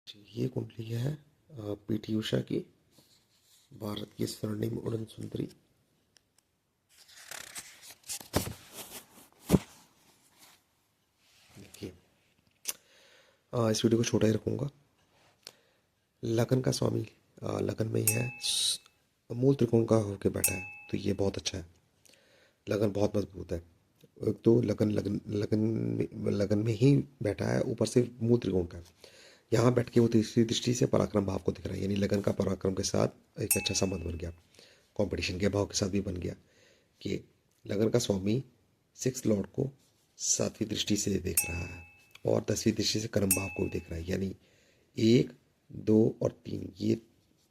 ये कुंडली है पीटी उषा की, भारत की स्वर्णिम उड़न सुंदरी। देखिए, इस वीडियो को छोटा ही रखूंगा। लगन का स्वामी लगन में ही है, मूल त्रिकोण का होके बैठा है, तो ये बहुत अच्छा है। लगन बहुत मजबूत है। एक तो लगन में ही बैठा है, ऊपर से मूल त्रिकोण का है। यहाँ बैठ के वो तीसरी दृष्टि से पराक्रम भाव को दिख रहा है, यानी लगन का पराक्रम के साथ एक अच्छा संबंध बन गया, कंपटीशन के भाव के साथ भी बन गया कि लगन का स्वामी सिक्स लॉर्ड को सातवीं दृष्टि से देख रहा है और 10वीं दृष्टि से कर्म भाव को भी देख रहा है, यानी 1, 2 और 3 ये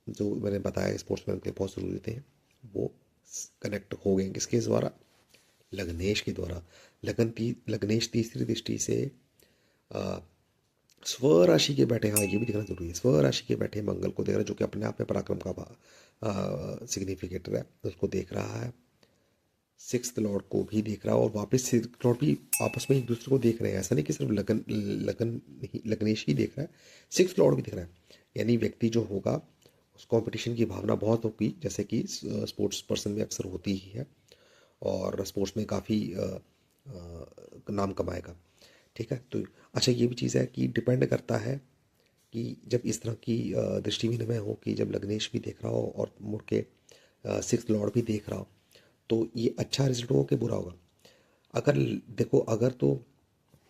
जो मैंने बताया स्पोर्ट्समैन के बहुत ज़रूरी थे, वो कनेक्ट हो गए किसके द्वारा? लग्नेश के द्वारा। लग्नेश तीसरी दृष्टि से स्व राशि के बैठे, हाँ ये भी दिखना जरूरी है, स्व राशि के बैठे मंगल को देख रहा है, जो कि अपने आप में पराक्रम का सिग्निफिकेटर है, उसको देख रहा है। सिक्स्थ लॉर्ड को भी देख रहा है और वापस सिक्स्थ लॉर्ड भी आपस में एक दूसरे को देख रहे हैं। ऐसा नहीं कि सिर्फ लग्नेश ही देख रहा है, सिक्स्थ लॉर्ड भी देख रहा है। यानी व्यक्ति जो होगा उस कंपटीशन की भावना बहुत होगी, जैसे कि स्पोर्ट्स पर्सन में अक्सर होती ही है और स्पोर्ट्स में काफ़ी नाम कमाएगा। ठीक है, तो अच्छा ये भी चीज़ है कि डिपेंड करता है कि जब इस तरह की दृष्टि विनिमय हो कि जब लग्नेश भी देख रहा हो और मुड़ के सिक्स लॉर्ड भी देख रहा हो, तो ये अच्छा रिजल्ट होगा कि बुरा होगा? अगर देखो, अगर तो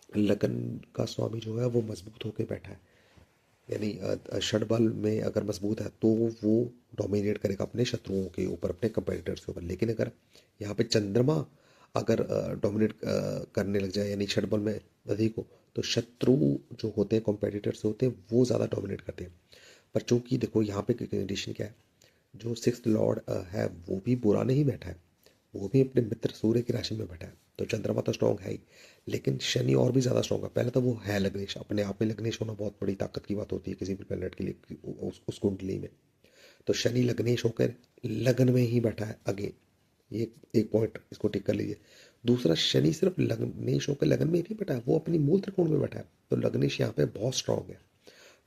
लगन का स्वामी जो है वो मजबूत होकर बैठा है, यानी षडबल में अगर मजबूत है, तो वो डोमिनेट करेगा अपने शत्रुओं के ऊपर, अपने कंपेटिटर्स के ऊपर। लेकिन अगर यहाँ पे चंद्रमा अगर डोमिनेट करने लग जाए, यानी षडबल में अधिक हो, तो शत्रु जो होते हैं, कंपेटिटर्स होते हैं, वो ज़्यादा डोमिनेट करते हैं। पर चूंकि देखो यहाँ पे कंडीशन क्या है, जो सिक्स्थ लॉर्ड है वो भी बुरा नहीं बैठा है, वो भी अपने मित्र सूर्य की राशि में बैठा है, तो चंद्रमा तो स्ट्रांग है ही, लेकिन शनि और भी ज़्यादा स्ट्रांग है। पहले तो वो है लग्नेश, अपने आप में लग्नेश होना बहुत बड़ी ताकत की बात होती है किसी भी प्लेनेट के लिए, उस कुंडली में। तो शनि लग्नेश होकर लगन में ही बैठा है। अगेन ये एक पॉइंट इसको टिक कर लीजिए। दूसरा, शनि सिर्फ लग्नेश होकर लगन में ही नहीं बैठा है, वो अपनी मूल त्रिकोण में बैठा है, तो लग्नेश यहाँ पे बहुत स्ट्रांग है।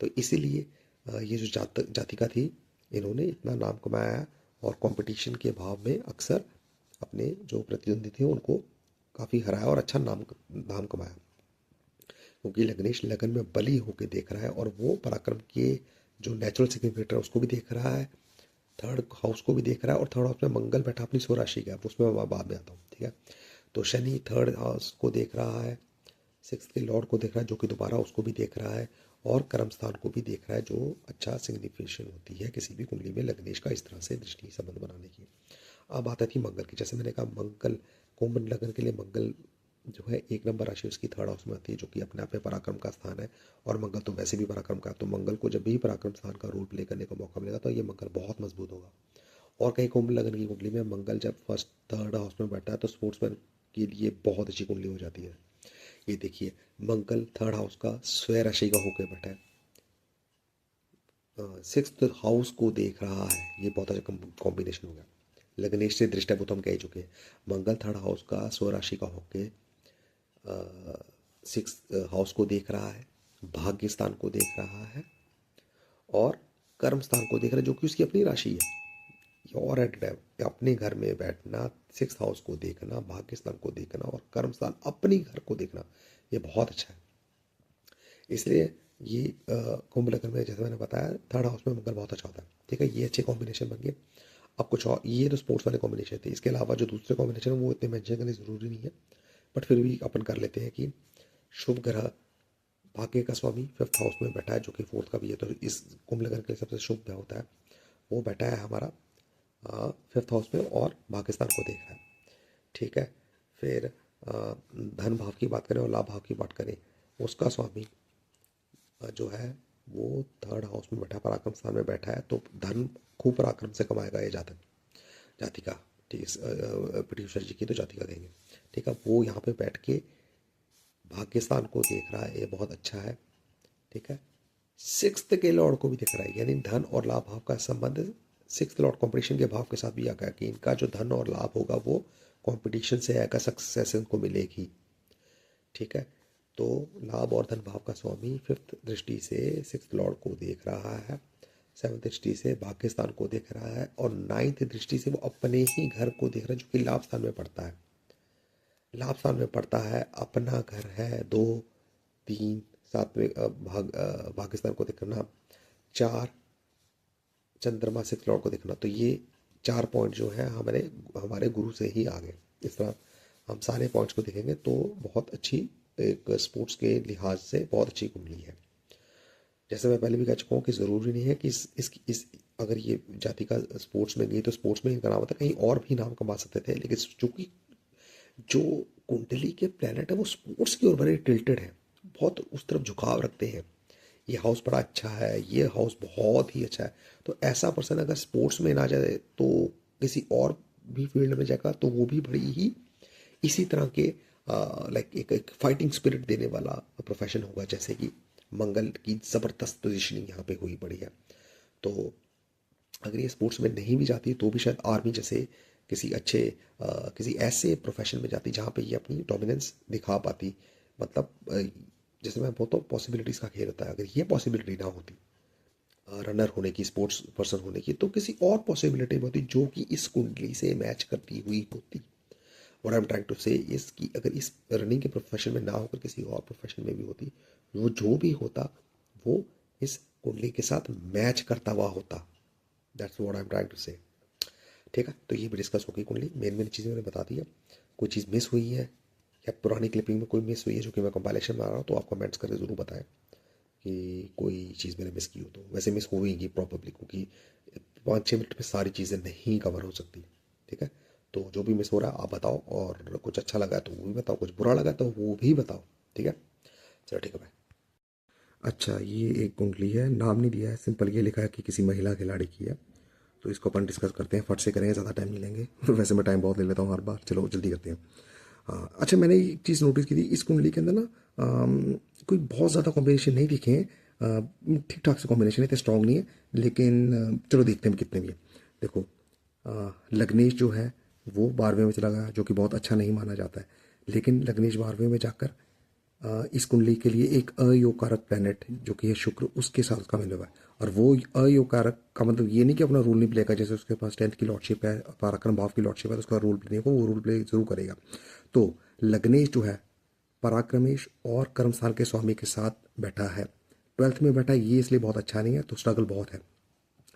तो इसीलिए ये जो जातिका थी, इन्होंने इतना नाम कमाया और कंपटीशन के भाव में अक्सर अपने जो प्रतिद्वंदी थे उनको काफ़ी हराया और अच्छा नाम कमाया, क्योंकि लग्नेश लगन में बली होके देख रहा है और वो पराक्रम के जो नेचुरल सिग्निफिकेटर है उसको भी देख रहा है, थर्ड हाउस को भी देख रहा है, और थर्ड हाउस में मंगल बैठा अपनी स्वराशि का, उसमें मैं बाद में आता हूँ। ठीक है, तो शनि थर्ड हाउस को देख रहा है, सिक्स के लॉर्ड को देख रहा है जो कि दोबारा उसको भी देख रहा है, और कर्म स्थान को भी देख रहा है, जो अच्छा सिग्निफिकेशन होती है किसी भी कुंडली में लग्नेश का इस तरह से दृष्टि संबंध बनाने की। अब आता थी मंगल की। जैसे मैंने कहा, मंगल कुंभ लगन के लिए मंगल जो है एक नंबर राशि उसकी थर्ड हाउस में आती है, जो कि अपने आप में पराक्रम का स्थान है, और मंगल तो वैसे भी पराक्रम का, तो मंगल को जब भी पराक्रम स्थान का रोल प्ले करने का मौका मिलेगा तो ये मंगल बहुत मजबूत होगा। और कहीं कुंभ लगन की कुंडली में मंगल जब फर्स्ट थर्ड हाउस में बैठा है तो स्पोर्ट्समैन के लिए बहुत अच्छी कुंडली हो जाती है। ये देखिए, मंगल थर्ड हाउस का स्वय राशि का होकर बैठा है, सिक्स्थ हाउस को देख रहा है, ये बहुत अच्छा कॉम्बिनेशन हो गया। लग्नेश से दृष्टा वो तो हम कह चुके हैं। मंगल थर्ड हाउस का स्वराशि का होके सिक्स हाउस को देख रहा है, भाग्य स्थान को देख रहा है, और कर्म स्थान को देख रहा है, जो कि उसकी अपनी राशि है। ये और एडेड है, अपने घर में बैठना, सिक्स हाउस को देखना, भाग्य स्थान को देखना और कर्म स्थान अपनी घर को देखना, ये बहुत अच्छा है। इसलिए ये कुंभ लग्न में जैसे मैंने बताया, थर्ड हाउस में मंगल बहुत अच्छा होता है। ठीक है, ये अच्छे कॉम्बिनेशन बन गए। अब कुछ और, ये तो स्पोर्ट्स वाले कॉम्बिनेशन थे, इसके अलावा जो दूसरे कॉम्बिनेशन है वो इतने मेंशन करने ज़रूरी नहीं है, बट फिर भी अपन कर लेते हैं कि शुभ ग्रह भाग्य का स्वामी फिफ्थ हाउस में बैठा है, जो कि फोर्थ का भी है, तो इस कुंभ लग्न के लिए सबसे शुभ ग्रह होता है, वो बैठा है हमारा फिफ्थ हाउस में और पाकिस्तान को देख रहा है। ठीक है, फिर धन भाव की बात करें और लाभ भाव की बात करें, उसका स्वामी जो है वो थर्ड हाउस में बैठा, पराक्रम स्थान में बैठा है, तो धन खूब पराक्रम से कमाएगा ये जातक, जातिका। ठीक है, प्रोड्यूसर जी की तो जातिका देंगे। ठीक है, वो यहाँ पे बैठ के भाग्य स्थान को देख रहा है, ये बहुत अच्छा है। ठीक है, सिक्स्थ के लॉर्ड को भी देख रहा है, यानी धन और लाभ भाव का संबंध सिक्स्थ लॉर्ड कंपटीशन के भाव के साथ भी आ गया कि इनका जो धन और लाभ होगा वो कंपटीशन से आएगा, सक्सेस इनको मिलेगी। ठीक है, तो लाभ और धन भाव का स्वामी फिफ्थ दृष्टि से सिक्स्थ लॉर्ड को देख रहा है, सेवंथ दृष्टि से भाग्य स्थान को देख रहा है, और नाइन्थ दृष्टि से वो अपने ही घर को देख रहा है जो कि लाभ स्थान में पड़ता है। लाभ स्थान में पड़ता है, अपना घर है, 2 3 सातवें भाग्य स्थान को देखना, 4 चंद्रमा सिक्स लॉर्ड को देखना। तो ये 4 पॉइंट जो है हमारे हमारे गुरु से ही आ गए। इस तरह हम सारे पॉइंट्स को देखेंगे तो बहुत अच्छी, एक स्पोर्ट्स के लिहाज से बहुत अच्छी कुंडली है। जैसे मैं पहले भी कह चुका हूँ कि ज़रूरी नहीं है कि इस अगर ये जाति का स्पोर्ट्स में गई तो स्पोर्ट्स में ही नाम होता, कहीं और भी नाम कमा सकते थे, लेकिन चूंकि जो कुंडली के प्लैनेट है वो स्पोर्ट्स की ओर बड़े टिल्टेड है, बहुत उस तरफ झुकाव रखते हैं। ये हाउस बड़ा अच्छा है, ये हाउस बहुत ही अच्छा है। तो ऐसा पर्सन अगर स्पोर्ट्स में ना जाए तो किसी और भी फील्ड में जाएगा तो वो भी बड़ी ही इसी तरह के लाइक एक फाइटिंग स्पिरिट देने वाला प्रोफेशन होगा। जैसे कि मंगल की ज़बरदस्त पोजिशनिंग यहाँ पे हुई पड़ी है। तो अगर ये स्पोर्ट्स में नहीं भी जाती तो भी शायद आर्मी जैसे किसी अच्छे किसी ऐसे प्रोफेशन में जाती जहाँ पे ये अपनी डोमिनेंस दिखा पाती। मतलब जैसे मैं बोलता हूँ पॉसिबिलिटीज़ का खेल होता है, अगर ये पॉसिबिलिटी ना होती रनर होने की, स्पोर्ट्स पर्सन होने की, तो किसी और पॉसिबिलिटी होती जो कि इस कुंडली से मैच करती हुई होती। What I am trying to say इस कि अगर इस रनिंग के प्रोफेशन में ना होकर किसी और प्रोफेशन में भी होती, वो जो भी होता वो इस कुंडली के साथ मैच करता हुआ होता। That's what I am trying to say. ठीक है, तो ये भी डिस्कस होगी कुंडली, मेन मेन चीज़ें मैंने बता दी है। कोई चीज़ मिस हुई है या पुरानी क्लिपिंग में कोई मिस हुई है जो कि मैं कंपाइलेशन में आ रहा हूँ, तो आप कमेंट्स करके ज़रूर बताएं कि कोई चीज़ मैंने मिस की हो। तो वैसे मिस होगी प्रॉब्लली, क्योंकि 5 6 मिनट में सारी चीज़ें नहीं कवर हो सकती। ठीक है, तो जो भी मिस हो रहा है आप बताओ, और कुछ अच्छा लगा तो वो भी बताओ, कुछ बुरा लगा तो वो भी बताओ। ठीक है, चलो ठीक है भाई। अच्छा, ये एक कुंडली है, नाम नहीं दिया है, सिंपल ये लिखा है कि किसी महिला खिलाड़ी की है। तो इसको अपन डिस्कस करते हैं, फट से करेंगे, ज़्यादा टाइम नहीं लेंगे। वैसे मैं टाइम बहुत ले लेता हूँ हर बार, चलो जल्दी करते हैं। अच्छा, मैंने एक चीज़ नोटिस की थी इस कुंडली के अंदर ना, कोई बहुत ज़्यादा कॉम्बिनेशन नहीं दिखे हैं। ठीक ठाक से कॉम्बिनेशन है, इतने स्ट्रॉन्ग नहीं है, लेकिन चलो देखते हैं कितने भी है। देखो, लग्नेश जो है वो 12वें में चला गया, जो कि बहुत अच्छा नहीं माना जाता है। लेकिन लग्नेश 12वें में जाकर इस कुंडली के लिए एक अयोगकारक प्लैनेट जो कि है शुक्र, उसके साथ उसका मिला हुआ है। और वो अयोगकारक का मतलब ये नहीं कि अपना रूल नहीं प्ले करेगा, जैसे उसके पास 10th की लॉर्डशिप है, पराक्रम भाव की लॉर्डशिप है, तो उसका रूल प्ले नहीं होगा, वो रूल प्ले जरूर करेगा। तो लग्नेश जो है पराक्रमेश और कर्म स्थान के स्वामी के साथ बैठा है, 12th में बैठा है, ये इसलिए बहुत अच्छा नहीं है, तो स्ट्रगल बहुत है।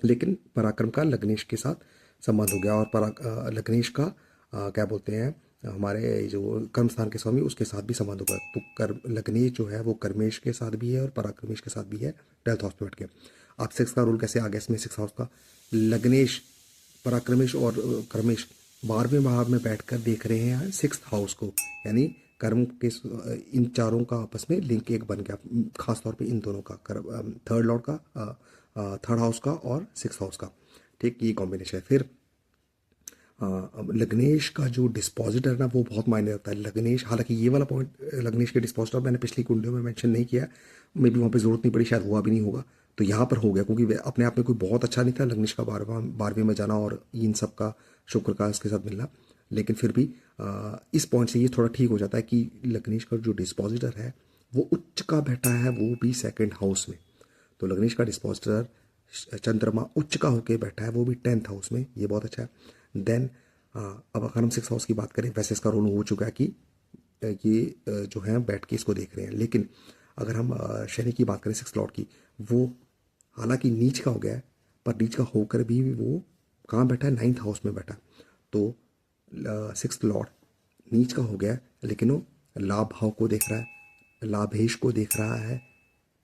लेकिन पराक्रम का लग्नेश के साथ संबंध हो गया, और लग्नेश का क्या बोलते हैं, हमारे जो कर्म स्थान के स्वामी उसके साथ भी संबंध होगा। तो लग्नेश जो है वो कर्मेश के साथ भी है और पराक्रमेश के साथ भी है 12th हाउस में बैठ के। आप 6 का रूल कैसे आ गया इसमें, 6 हाउस का लग्नेश पराक्रमेश और कर्मेश 12वें भाव में बैठकर देख रहे हैं 6th हाउस को, यानी कर्म के इन चारों का आपस में लिंक एक बन गया, खासतौर पे इन दोनों का, थर्ड लॉर्ड का, थर्ड हाउस का और 6th हाउस का। ठीक, ये कॉम्बिनेशन है। फिर अब लग्नेश का जो डिस्पोजिटर है ना वो बहुत मायने रखता है। लग्नेश, हालांकि ये वाला पॉइंट लग्नेश के डिस्पोजिटर मैंने पिछली कुंडलियों में मेंशन नहीं किया, मे बी वहाँ पे ज़रूरत नहीं पड़ी, शायद हुआ भी नहीं होगा, तो यहाँ पर हो गया, क्योंकि अपने आप में कोई बहुत अच्छा नहीं था लग्नेश का 12वें में जाना और इन सब का शुक्र का इसके साथ मिलना। लेकिन फिर भी इस पॉइंट से ये थोड़ा ठीक हो जाता है कि लग्नेश का जो डिस्पोजिटर है वो उच्च का बैठा है, वो भी 2nd हाउस में। तो लग्नेश का डिस्पोजिटर चंद्रमा उच्च का होके बैठा है, वो भी 10th हाउस में, ये बहुत अच्छा है। देन अब अगर हम 6th हाउस की बात करें, वैसे इसका रोल हो चुका है कि ये जो है बैठ के इसको देख रहे हैं। लेकिन अगर हम शनि की बात करें 6th लॉर्ड की, वो हालांकि नीच का हो गया है, पर नीच का होकर भी वो कहाँ बैठा है, 9th हाउस में बैठा। तो 6th लॉर्ड नीच का हो गया है, लेकिन वो लाभ भाव को देख रहा है, लाभेश को देख रहा है।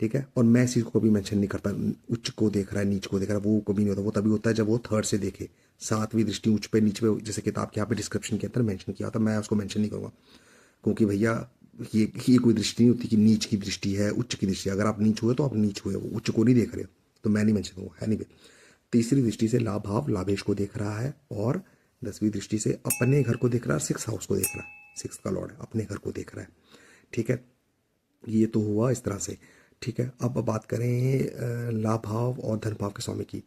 ठीक है, और मैं इस चीज़ को कभी मेंशन नहीं करता, उच्च को देख रहा है नीच को देख रहा है, वो कभी नहीं होता। वो तभी होता है जब वो थर्ड से देखे, 7वीं दृष्टि उच्च पे नीच पे, जैसे किताब के यहाँ पे डिस्क्रिप्शन के अंदर मेंशन किया था, मैं उसको मेंशन नहीं करूँगा, क्योंकि भैया ये कोई दृष्टि नहीं होती कि नीच की दृष्टि है, उच्च की दृष्टि है। अगर आप नीच हुए तो आप नीच हुए, वो उच्च को नहीं देख रहे, तो मैं नहीं मेंशन करूँगा। एनीवे, तीसरी दृष्टि से लाभ भाव लाभेश को देख रहा है, और 10वीं दृष्टि से अपने घर को देख रहा है, 6th हाउस को देख रहा है, 6th का लॉर्ड है, अपने घर को देख रहा है। ठीक है, ये तो हुआ इस तरह से। ठीक है, अब बात करें लाभ भाव और धन भाव के स्वामी की।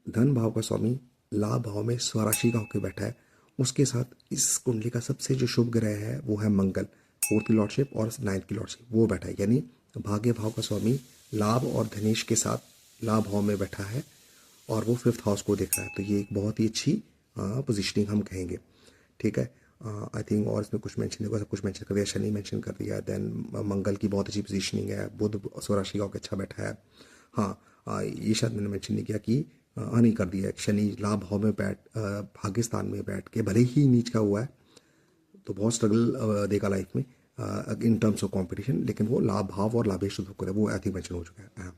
धन भाव का स्वामी लाभ भाव में स्वराशि का होकर बैठा है, उसके साथ इस कुंडली का सबसे जो शुभ ग्रह है वो है मंगल। फोर्थ की लॉर्डशिप और नाइन्थ की लॉर्डशिप, वो बैठा है। यानी भाग्य भाव का स्वामी लाभ और धनेश के साथ लाभ भाव में बैठा है और वो फिफ्थ हाउस को देख रहा है। तो ये एक बहुत ही अच्छी पोजिशनिंग हम कहेंगे, ठीक है। आई थिंक और इसमें कुछ मेंशन होगा, सब कुछ मेंशन कर दिया, शनि मेंशन कर दिया, देन मंगल की बहुत अच्छी पोजीशनिंग है, बुध स्वराशि का अच्छा बैठा है। हाँ, ये शायद मैंने मेंशन नहीं किया कि नहीं कर दिया, शनि लाभ भाव में भाग्य स्थान में बैठ के भले ही नीच का हुआ है तो बहुत स्ट्रगल देगा लाइफ में इन टर्म्स ऑफ कंपटीशन, लेकिन वो लाभ भाव और लाभेश होकर है, वो आई थिंक मेंशन हो चुका है। हाँ,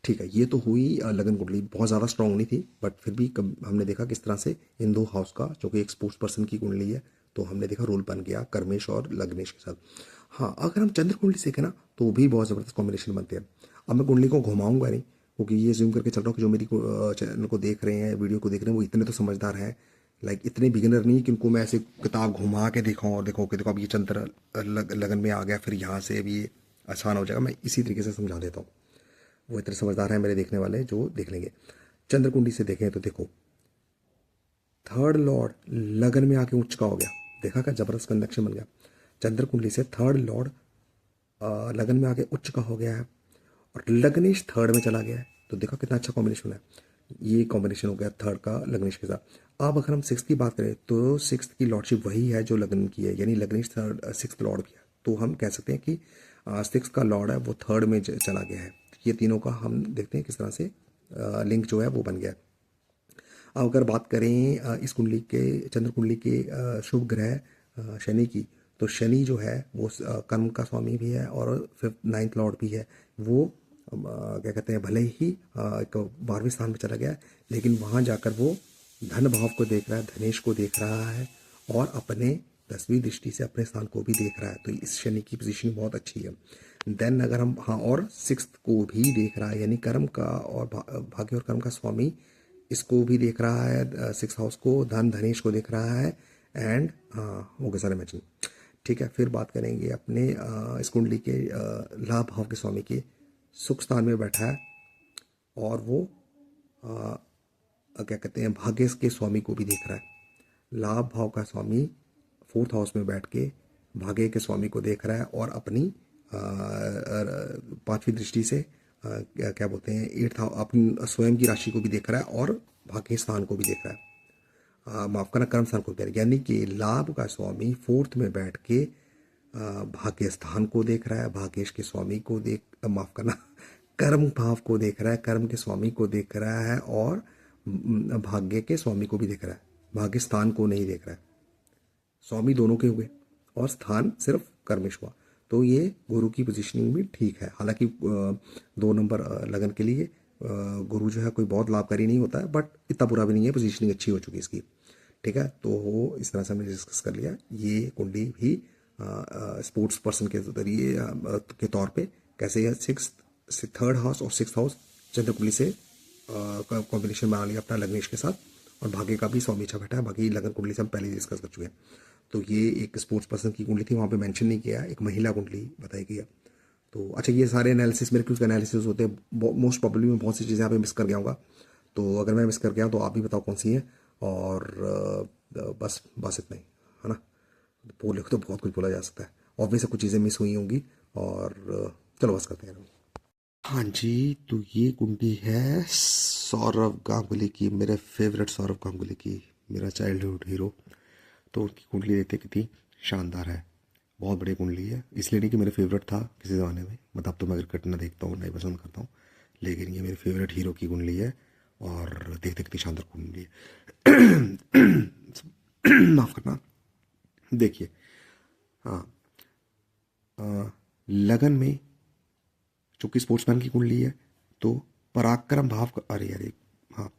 ठीक है। ये तो हुई लगन कुंडली, बहुत ज़्यादा स्ट्रांग नहीं थी बट फिर भी हमने देखा किस तरह से इन दो हाउस का, जो कि एक स्पोर्ट्स पर्सन की कुंडली है, तो हमने देखा रोल बन गया कर्मेश और लग्नेश के साथ। हाँ, अगर हम चंद्र कुंडली सीखें ना तो भी बहुत ज़बरदस्त कॉम्बिनेशन बनते हैं। अब मैं कुंडली को घुमाऊंगा नहीं, क्योंकि ये ज्यूम करके चल रहा हूँ कि जो मेरी चैनल को देख रहे हैं, वीडियो को देख रहे हैं, वो इतने तो समझदार हैं, लाइक इतने बिगिनर नहीं कि उनको मैं ऐसे किताब घुमा के दिखाऊँ और देखो कि देखो अब ये चंद्र लगन में आ गया, फिर यहाँ से भी ये आसान हो जाएगा। मैं इसी तरीके से समझा देता हूँ, वो इतने समझदार हैं मेरे देखने वाले जो देख लेंगे। चंद्र कुंडली से देखें तो देखो थर्ड लॉर्ड लगन में आके उच्च का हो गया, देखा क्या जबरदस्त कनेक्शन बन गया। चंद्र कुंडली से थर्ड लॉर्ड लगन में आके उच्च का हो गया है और लग्नेश थर्ड में चला गया है, तो देखा कितना अच्छा कॉम्बिनेशन है। ये कॉम्बिनेशन हो गया थर्ड का लग्नेश के साथ। अब अगर हम सिक्स की बात करें तो सिक्स की लॉर्डशिप वही है जो लगन की है, यानी लग्नेश थर्ड सिक्स लॉर्ड की है, तो हम कह सकते हैं कि सिक्स का लॉर्ड है वो थर्ड में चला गया है। ये तीनों का हम देखते हैं किस तरह से लिंक जो है वो बन गया है। अब अगर बात करें इस कुंडली के चंद्र कुंडली के शुभ ग्रह शनि की, तो शनि जो है वो कर्म का स्वामी भी है और फिफ्थ नाइन्थ लॉर्ड भी है। वो क्या कहते हैं, भले ही एक 12वें स्थान में चला गया है, लेकिन वहाँ जाकर वो धन भाव को देख रहा है, धनेश को देख रहा है और अपने 10वीं दृष्टि से अपने स्थान को भी देख रहा है। तो इस शनि की पोजीशन बहुत अच्छी है। देन अगर हम और सिक्स्थ को भी देख रहा है, यानी कर्म का और भाग्य और कर्म का स्वामी इसको भी देख रहा है, सिक्स हाउस को, धन धनेश को देख रहा है एंड हो गए सारे मैचिंग, ठीक है। फिर बात करेंगे अपने इस कुंडली के लाभ भाव के स्वामी के, सुख स्थान में बैठा है और वो क्या कहते हैं भाग्य के स्वामी को भी देख रहा है। लाभ भाव का स्वामी फोर्थ हाउस में बैठ के भाग्य के स्वामी को देख रहा है और अपनी पांचवी दृष्टि से क्या बोलते हैं एट्थ अपनी स्वयं की राशि को भी देख रहा है और भाग्य स्थान को भी देख रहा है, माफ करना कर्म स्थान को भी, यानी कि लाभ का स्वामी फोर्थ में बैठ के भाग्य स्थान को देख रहा है, भाग्येश के स्वामी को माफ करना कर्म भाव को देख रहा है, कर्म के स्वामी को देख रहा है और भाग्य के स्वामी को भी देख रहा है, भाग्य स्थान को नहीं देख रहा है। स्वामी दोनों के हुए और स्थान सिर्फ कर्मेश हुआ, तो ये गुरु की पोजीशनिंग भी ठीक है। हालांकि 2 नंबर लगन के लिए गुरु जो है कोई बहुत लाभकारी नहीं होता है, बट इतना बुरा भी नहीं है, पोजीशनिंग अच्छी हो चुकी है इसकी, ठीक है। तो इस तरह से हमने डिस्कस कर लिया। ये कुंडली भी स्पोर्ट्स पर्सन के जरिए के तौर पे कैसे है, थर्ड हाउस और सिक्स हाउस चंद्र कुंडली से कॉम्बिनेशन बना लिया अपना लग्नेश के साथ, और भाग्य का भी स्वामी अच्छा बैठा है। बाकी लगन कुंडली से हम पहले ही डिस्कस कर चुके हैं। तो ये एक स्पोर्ट्स पर्सन की कुंडली थी, वहाँ पे मेंशन नहीं किया, एक महिला कुंडली बताई गई है। तो अच्छा, ये सारे एनालिसिस मेरे कुछ एनालिसिस होते हैं, मोस्ट प्रॉब्लली मैं बहुत सी चीज़ें यहाँ पे मिस कर गया हूँगा, तो अगर मैं मिस कर गया तो आप भी बताओ कौन सी है। और बस इतना ही है ना, बोले तो बहुत कुछ बोला जा सकता है, ऑब्वियस कुछ चीज़ें मिस हुई होंगी और चलो बस करते हैं। हाँ जी, तो ये कुंडली है सौरव गांगुली की, मेरे फेवरेट सौरव गांगुली की, मेरा चाइल्डहुड हीरो। तो उनकी कुंडली देखते कितनी शानदार है, बहुत बड़ी कुंडली है। इसलिए नहीं कि मेरे फेवरेट था किसी ज़माने में, मतलब तो मैं क्रिकेट ना देखता हूँ, नहीं पसंद करता हूँ, लेकिन ये मेरे फेवरेट हीरो की कुंडली है और देखते कितनी शानदार कुंडली है। माफ़ करना, देखिए हाँ, लगन में चूंकि स्पोर्ट्समैन की कुंडली है तो पराक्रम भाव का, अरे हाँ,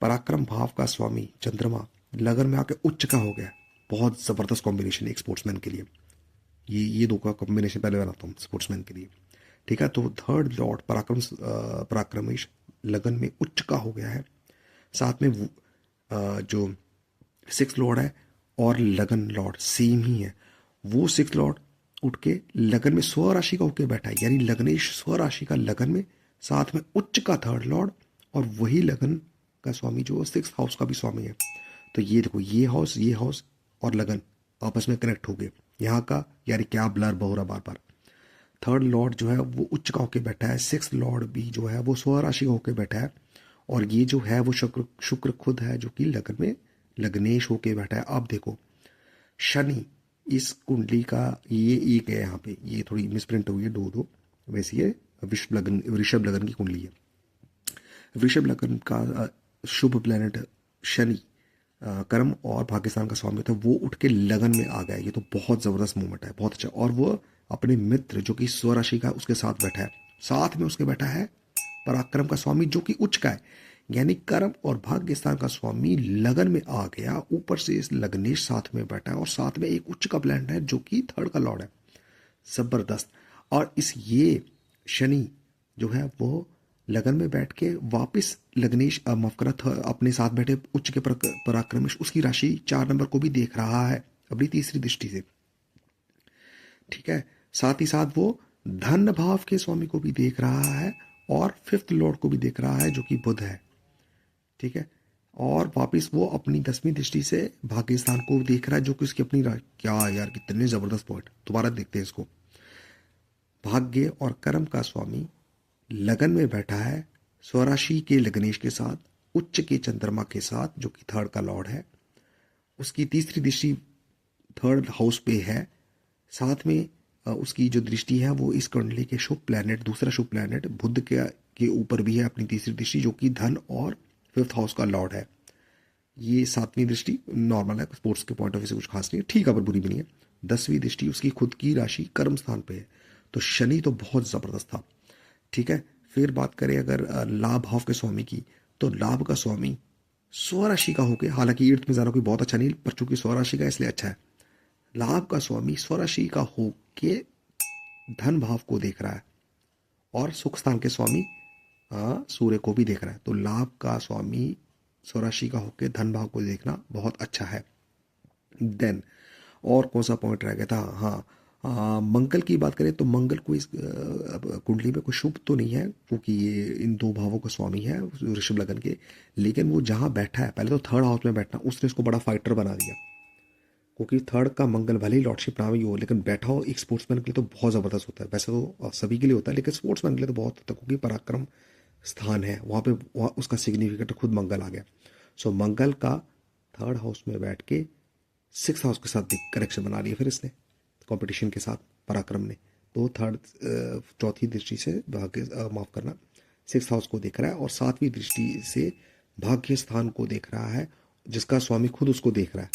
पराक्रम भाव का स्वामी चंद्रमा लगन में आके उच्च का हो गया। बहुत ज़बरदस्त कॉम्बिनेशन है एक स्पोर्ट्समैन के लिए। ये दो का कॉम्बिनेशन पहले बनाता हूँ स्पोर्ट्समैन के लिए, ठीक है। तो थर्ड लॉर्ड पराक्रमेश लगन में उच्च का हो गया है, साथ में जो सिक्स लॉर्ड है और लगन लॉर्ड सेम ही है, वो सिक्स लॉर्ड उठ के लगन में स्वराशि का होकर बैठा है, यानी लग्नेश स्वराशि का लगन में, साथ में उच्च का थर्ड लॉर्ड और वही लगन का स्वामी जो सिक्स हाउस का भी स्वामी है। तो ये देखो, ये हाउस और लगन आपस में कनेक्ट हो गए। यहाँ का, यानी क्या ब्लर हो रहा बार बार। थर्ड लॉर्ड जो है वो उच्च का होके बैठा है, सिक्स लॉर्ड भी जो है वो स्वराशि का होके बैठा है, और ये जो है वो शुक्र शुक्र खुद है जो कि लगन में लग्नेश होके बैठा है। अब देखो शनि इस कुंडली का ये एक है, यहाँ पे ये थोड़ी मिसप्रिंट हुई है, दो दो, वैसे ये वृषभ लगन की कुंडली है। वृषभ लगन का शुभ प्लेनेट शनि कर्म और पाकिस्तान का स्वामी था, वो उठ के लगन में आ गया। ये तो बहुत ज़बरदस्त मूवमेंट है, बहुत अच्छा। और वो अपने मित्र जो कि स्वराशि का उसके साथ बैठा है, साथ में उसके बैठा है पराक्रम का स्वामी जो कि उच्च का है, यानी कर्म और भाग्यस्थान का स्वामी लगन में आ गया। ऊपर से इस लग्नेश साथ में बैठा है और साथ में एक उच्च का प्लैनेट है जो कि थर्ड का लॉर्ड है। जबरदस्त। और इस ये शनि जो है वो लगन में बैठ के वापस लग्नेश माफ करा था अपने साथ बैठे उच्च के पराक्रमेश उसकी राशि 4 नंबर को भी देख रहा है अपनी तीसरी दृष्टि से। ठीक है, साथ ही साथ वो धन भाव के स्वामी को भी देख रहा है और फिफ्थ लॉर्ड को भी देख रहा है जो कि बुध है। ठीक है, और वापस वो अपनी 10वीं दृष्टि से भाग्यस्थान को देख रहा है जो कि उसकी अपनी क्या यार, कितने जबरदस्त पॉइंट। दोबारा देखते हैं इसको। भाग्य और कर्म का स्वामी लगन में बैठा है स्वराशि के लग्नेश के साथ, उच्च के चंद्रमा के साथ जो कि थर्ड का लॉर्ड है। उसकी तीसरी दृष्टि थर्ड हाउस पे है। साथ में उसकी जो दृष्टि है वो इस कुंडली के शुभ प्लैनेट, दूसरा शुभ प्लैनेट बुध के ऊपर भी है अपनी तीसरी दृष्टि जो कि धन और फिफ्थ हाउस का लॉर्ड है। ये सातवीं दृष्टि नॉर्मल है, स्पोर्ट्स के पॉइंट ऑफ व्यू से कुछ खास नहीं है, ठीक है, पर बुरी भी नहीं है। 10वीं दृष्टि उसकी खुद की राशि कर्म स्थान पे है। तो शनि तो बहुत जबरदस्त था। ठीक है, फिर बात करें अगर लाभ भाव के स्वामी की, तो लाभ का स्वामी स्वराशि का होके, हालांकि ईर्थ में जाना कोई बहुत अच्छा नहीं, पर चूंकि स्वराशि का इसलिए अच्छा है। लाभ का स्वामी स्वराशि का होके धन भाव को देख रहा है और सुख स्थान के स्वामी सूर्य को भी देख रहा है। तो लाभ का स्वामी स्वराशि का होके धन भाव को देखना बहुत अच्छा है। देन और कौन सा पॉइंट रह गया था, हाँ, मंगल की बात करें तो मंगल को इस कुंडली में कोई शुभ तो नहीं है क्योंकि ये इन दो भावों का स्वामी है ऋषभ लगन के, लेकिन वो जहाँ बैठा है, पहले तो थर्ड हाउस में बैठना उसने इसको बड़ा फाइटर बना दिया, क्योंकि थर्ड का मंगल भले ही लॉर्डशिप ना भी हो लेकिन बैठा हो एक स्पोर्ट्समैन के लिए तो बहुत ज़बरदस्त होता है। वैसे तो सभी के लिए होता है लेकिन स्पोर्ट्समैन के लिए तो बहुत होता है क्योंकि पराक्रम स्थान है वहाँ पे, वहाँ उसका सिग्निफिकेंट खुद मंगल आ गया। सो मंगल का थर्ड हाउस में बैठ के सिक्स हाउस के साथ कनेक्शन बना लिया फिर इसने कंपटीशन के साथ पराक्रम ने। तो थर्ड चौथी दृष्टि से भाग्य माफ करना सिक्स हाउस को देख रहा है और सातवीं दृष्टि से भाग्य स्थान को देख रहा है जिसका स्वामी खुद उसको देख रहा है।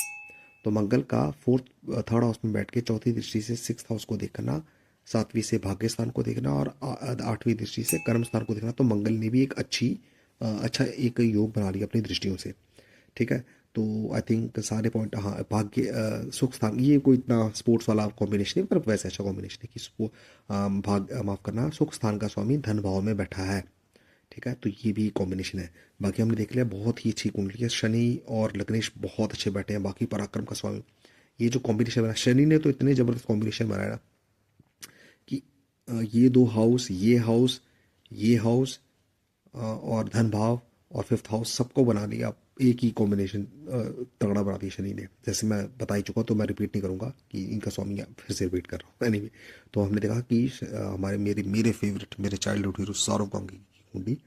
तो मंगल का थर्ड हाउस में बैठ के चौथी दृष्टि से सिक्स हाउस को देखना, सातवीं से भाग्य स्थान को देखना और आठवीं दृष्टि से कर्म स्थान को देखना। तो मंगल ने भी एक अच्छा एक योग बना लिया अपनी दृष्टियों से। ठीक है, तो आई थिंक सारे पॉइंट, हाँ, भाग्य सुख स्थान, ये कोई इतना स्पोर्ट्स वाला कॉम्बिनेशन नहीं पर वैसे अच्छा कॉम्बिनेशन है कि माफ करना सुख स्थान का स्वामी धन भाव में बैठा है। ठीक है, तो ये भी कॉम्बिनेशन है। बाकी हमने देख लिया बहुत ही अच्छी कुंडली है, शनि और लग्नेश बहुत अच्छे बैठे हैं। बाकी पराक्रम का स्वामी, ये जो कॉम्बिनेशन बना शनि ने तो इतने जबरदस्त कॉम्बिनेशन बनाया ना कि ये दो हाउस, ये हाउस और धन भाव और फिफ्थ हाउस सबको बना लिया एक ही कॉम्बिनेशन, तगड़ा बना दिया शनि ने। जैसे मैं बता ही चुका तो मैं रिपीट नहीं करूंगा कि इनका स्वामी फिर से रिपीट कर रहा हूँ। एनीवे, तो हमने देखा कि हमारे मेरे फेवरेट, मेरे चाइल्डहुड हीरो सौरव गांगुली की कुंडली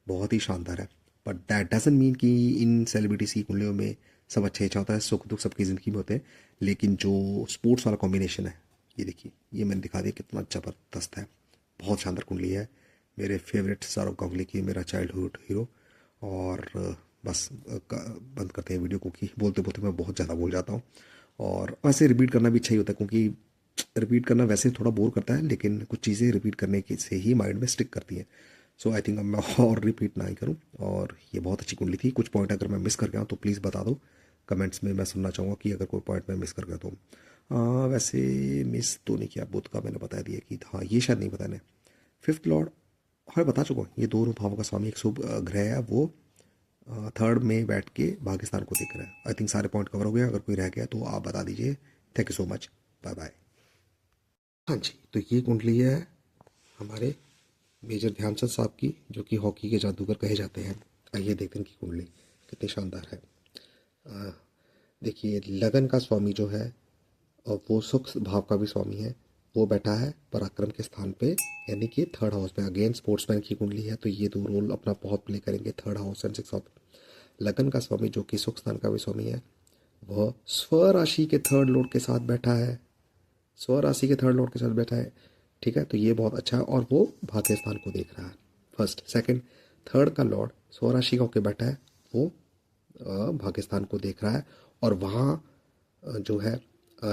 बहुत ही शानदार है। बट दैट डजंट मीन कि इन सेलिब्रिटीज की कुंडलियों में सब अच्छे अच्छा होता है, सुख दुख सबकी ज़िंदगी में होते हैं। लेकिन जो स्पोर्ट्स वाला कॉम्बिनेशन है, ये देखिए, ये मैंने दिखा दिया कितना जबरदस्त है, बहुत शानदार कुंडली है। मेरे फेवरेट सौरव गांगुली की, मेरा चाइल्डहुड हीरो। और बस बंद करते हैं वीडियो क्योंकि बोलते बोलते मैं बहुत ज़्यादा बोल जाता हूँ। और वैसे रिपीट करना भी अच्छा ही होता है क्योंकि रिपीट करना वैसे थोड़ा बोर करता है लेकिन कुछ चीज़ें रिपीट करने के से ही माइंड में स्टिक करती हैं। सो आई थिंक अब मैं और रिपीट ना ही करूँ। और ये बहुत अच्छी कुंडली थी। कुछ पॉइंट अगर मैं मिस कर गया हूँ तो प्लीज़ बता दो कमेंट्स में, मैं सुनना चाहूँगा कि अगर कोई पॉइंट मैं मिस कर गया तो। वैसे मिस तो नहीं किया, बुध का मैंने बता दिया कि हाँ, ये शायद नहीं बताने। फिफ्थ लॉर्ड हाँ बता चुका हूँ, ये दोनों भावों का स्वामी एक शुभ ग्रह है, वो थर्ड में बैठ के पाकिस्तान को देख रहा है। आई थिंक सारे पॉइंट कवर हो गए, अगर कोई रह गया तो आप बता दीजिए। Thank you so much, bye bye. हाँ जी, तो ये कुंडली है हमारे मेजर ध्यानचंद साहब की जो कि हॉकी के जादूगर कहे जाते हैं। आइए देखते हैं कि कुंडली कितनी शानदार है। देखिए लगन का स्वामी जो है और वो सुख भाव का भी स्वामी है, वो बैठा है पराक्रम के स्थान पे, यानी कि थर्ड हाउस में। अगेन स्पोर्ट्समैन की कुंडली है, तो ये दो रोल अपना बहुत प्ले करेंगे, third house and six house. लगन का स्वामी जो कि सुख स्थान का भी स्वामी है, वह स्वराशि के थर्ड लॉर्ड के साथ बैठा है, स्वराशि के थर्ड लॉर्ड के साथ बैठा है। ठीक है, तो ये बहुत अच्छा है, और वो भाग्य स्थान को देख रहा है। फर्स्ट सेकंड थर्ड का लॉर्ड स्वराशि का होकर बैठा है, वो भाग्य स्थान को देख रहा है। और वहाँ जो है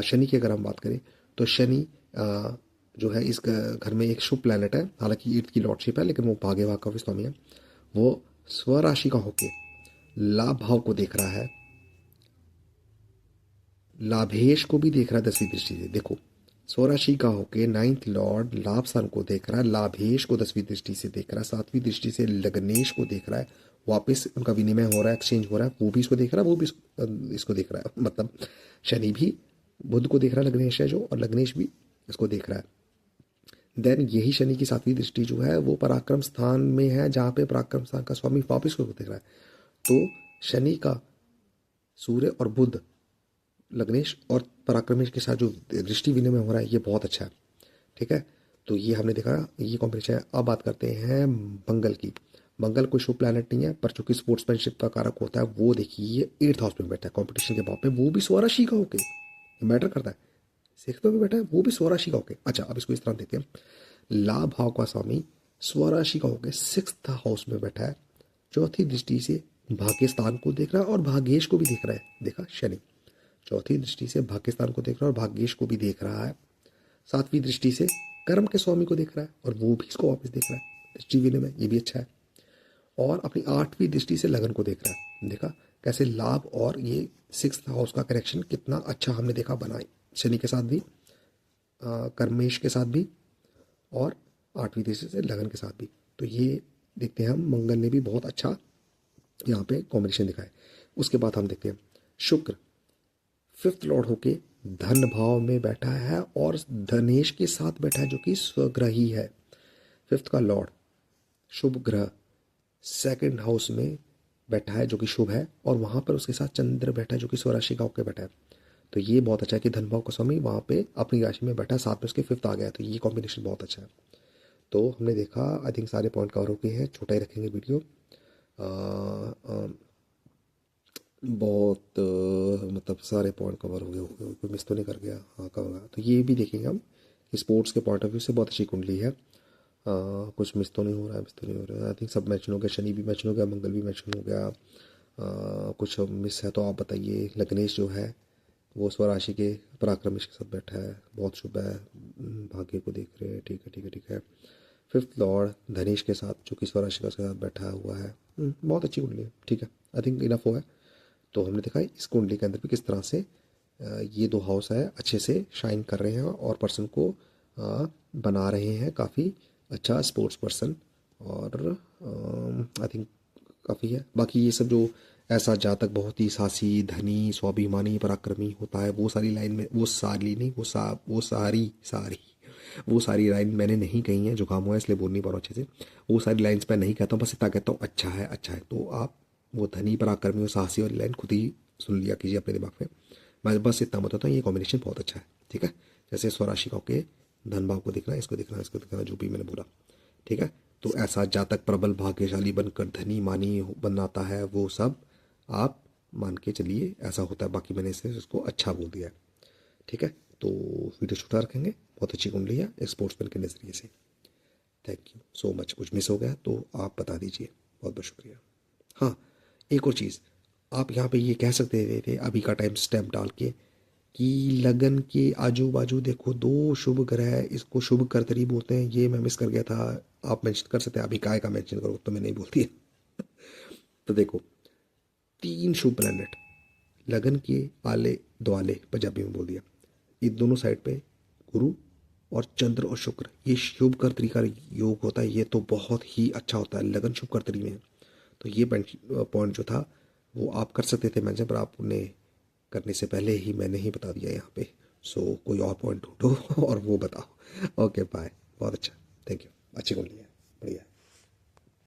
शनि की अगर हम बात करें तो शनि जो है इस घर में एक शुभ प्लैनेट है, हालांकि ईर्थ की लॉर्डशिप है, लेकिन वो भाग्य भाव का भी स्वामी है। वो स्वराशि का होके लाभ भाव को देख रहा है, लाभेश को भी देख रहा है 10वीं दृष्टि से। देखो, स्वराशि का होके नाइन्थ लॉर्ड लाभ स्थान को देख रहा है, लाभेश को 10वीं दृष्टि से देख रहा है, 7वीं दृष्टि से लग्नेश को देख रहा है। वापस उनका विनिमय हो रहा है, एक्सचेंज हो रहा है, वो भी इसको देख रहा है, वो भी इसको देख रहा है। मतलब शनि भी बुध को देख रहा है, लग्नेश है जो, और लग्नेश भी इसको देख रहा है। देन यही शनि की 7वीं दृष्टि जो है वो पराक्रम स्थान में है, जहाँ पे पराक्रम स्थान का स्वामी वापिस को देख रहा है। तो शनि का सूर्य और बुध, लग्नेश और पराक्रमेश के साथ जो दृष्टि विनिमय हो रहा है, ये बहुत अच्छा है। ठीक है, तो ये हमने देखा, ये कॉम्बिनेशन है। अब बात करते हैं मंगल की। मंगल कोई शुभ प्लैनेट नहीं है, पर चूंकि स्पोर्ट्समैनशिप का कारक होता है, वो देखिए 8th हाउस में बैठा है, कॉम्पिटिशन के भाव में, वो भी स्वराशि का होके, मैटर करता है। 6th में बैठा है, वो भी स्वराशि का होके। अच्छा, अब इसको इस तरह देखते हैं, लाभ भाव का स्वामी स्वराशि का होके 6th हाउस में बैठा है, चौथी दृष्टि से भाग्य स्थान को देख रहा है और भाग्येश को भी देख रहा है। देखा, शनि चौथी दृष्टि से भाग्य स्थान को देख रहा है और भाग्येश को भी देख रहा है। 7वीं दृष्टि से कर्म के स्वामी को देख रहा है और वो भी इसको वापस देख रहा है, दृष्टि विनिमय, ये भी अच्छा है। और अपनी 8वीं दृष्टि से लगन को देख रहा है। देखा कैसे लाभ और ये 6th हाउस का कनेक्शन कितना अच्छा हमने देखा बना, शनि के साथ भी, कर्मेश के साथ भी, और 8वीं दृष्टि से लगन के साथ भी। तो ये देखते हैं हम, मंगल ने भी बहुत अच्छा यहाँ पे कॉम्बिनेशन दिखा है। उसके बाद हम देखते हैं शुक्र 5th लॉर्ड होके धन भाव में बैठा है और धनेश के साथ बैठा है, जो कि स्वग्रही है। 5th का लॉर्ड शुभ ग्रह 2nd हाउस में बैठा है, जो कि शुभ है, और वहाँ पर उसके साथ चंद्र बैठा है, जो कि स्वराशि का होकर बैठा है। तो ये बहुत अच्छा है कि धन भाव का स्वामी वहाँ पे अपनी राशि में बैठा है, साथ में उसके 5th आ गया है, तो ये कॉम्बिनेशन बहुत अच्छा है। तो हमने देखा, आई थिंक सारे पॉइंट कवर हो गए हैं, छोटा ही रखेंगे वीडियो। बहुत मतलब सारे पॉइंट कवर हो गए, कोई मिस तो नहीं कर गया? हाँ, कवर होगा। तो ये भी देखेंगे हम कि स्पोर्ट्स के पॉइंट ऑफ व्यू से बहुत अच्छी कुंडली है। कुछ मिस तो नहीं हो रहा है, मिस तो नहीं हो रहा है। आई थिंक सब मैच हो गया, शनि भी मैच हो गया, मंगल भी मैच हो गया। कुछ मिस है तो आप बताइए। लग्नेश जो है वो स्वराशि के पराक्रमेश के साथ बैठा है, बहुत शुभ है, भाग्य को देख रहे हैं। ठीक है, ठीक है, ठीक है। 5th लॉर्ड धनेश के साथ, जो कि स्वराशि का उसके साथ बैठा हुआ है, बहुत अच्छी कुंडली है। ठीक है, आई थिंक इनफ हो है। तो हमने देखा इस कुंडली के अंदर भी किस तरह से ये दो हाउस है अच्छे से शाइन कर रहे हैं और पर्सन को बना रहे हैं काफ़ी अच्छा स्पोर्ट्स पर्सन। और आई थिंक काफ़ी है। बाकी ये सब जो ऐसा जातक बहुत ही साहसी, धनी, स्वाभिमानी, पराक्रमी होता है, वो सारी लाइन में, वो सारी नहीं, वो सारी लाइन मैंने नहीं कही है, जुकाम हुआ है इसलिए बोल नहीं पा रहा अच्छे से। वो सारी लाइन्स मैं नहीं कहता हूँ, बस इतना कहता हूँ अच्छा है, अच्छा है। तो आप वो धनी, पराक्रमी और साहसी वाली लाइन खुद ही सुन लिया कीजिए अपने दिमाग में। मैं बस इतना बताता हूँ, ये कॉम्बिनेशन बहुत अच्छा है। ठीक है, जैसे स्वराशि का के धन भाव को देखना, इसको देखना, इसको देखना, जो भी मैंने बोला। ठीक है, तो ऐसा जातक प्रबल भाग्यशाली बनकर धनी मानी बनाता है, वो सब आप मान के चलिए ऐसा होता है। बाकी मैंने इसे उसको अच्छा बोल दिया है। ठीक है, तो वीडियो छुटा रखेंगे, बहुत अच्छी कुंडली है एक स्पोर्ट्समैन के नज़रिए से। Thank you so much. कुछ मिस हो गया तो आप बता दीजिए, बहुत बहुत शुक्रिया। हाँ, एक और चीज़, आप यहाँ पे ये कह सकते थे अभी का टाइम स्टैम्प डाल के कि लगन के आजू बाजू देखो 2 शुभ ग्रह है, इसको शुभ करतरी बोलते हैं। ये मैं मिस कर गया था, आप मेंशन कर सकते हैं। अभी काय का मेंशन करो तो मैं नहीं बोलती है। तो देखो 3 शुभ प्लैनेट लगन के आले द्वाले, पंजाबी में बोल दिया, ये दोनों साइड पे गुरु और चंद्र और शुक्र, ये शुभ कर्तरी का योग होता है। ये तो बहुत ही अच्छा होता है, लगन शुभ कर्तरी में है। तो ये पॉइंट जो था वो आप कर सकते थे मेंशन, पर आपने करने से पहले ही मैंने ही बता दिया यहाँ पे। सो कोई और पॉइंट ढूंढो और वो बताओ। Okay, bye. बहुत अच्छा, थैंक यू। अच्छी कुंडली है, बढ़िया।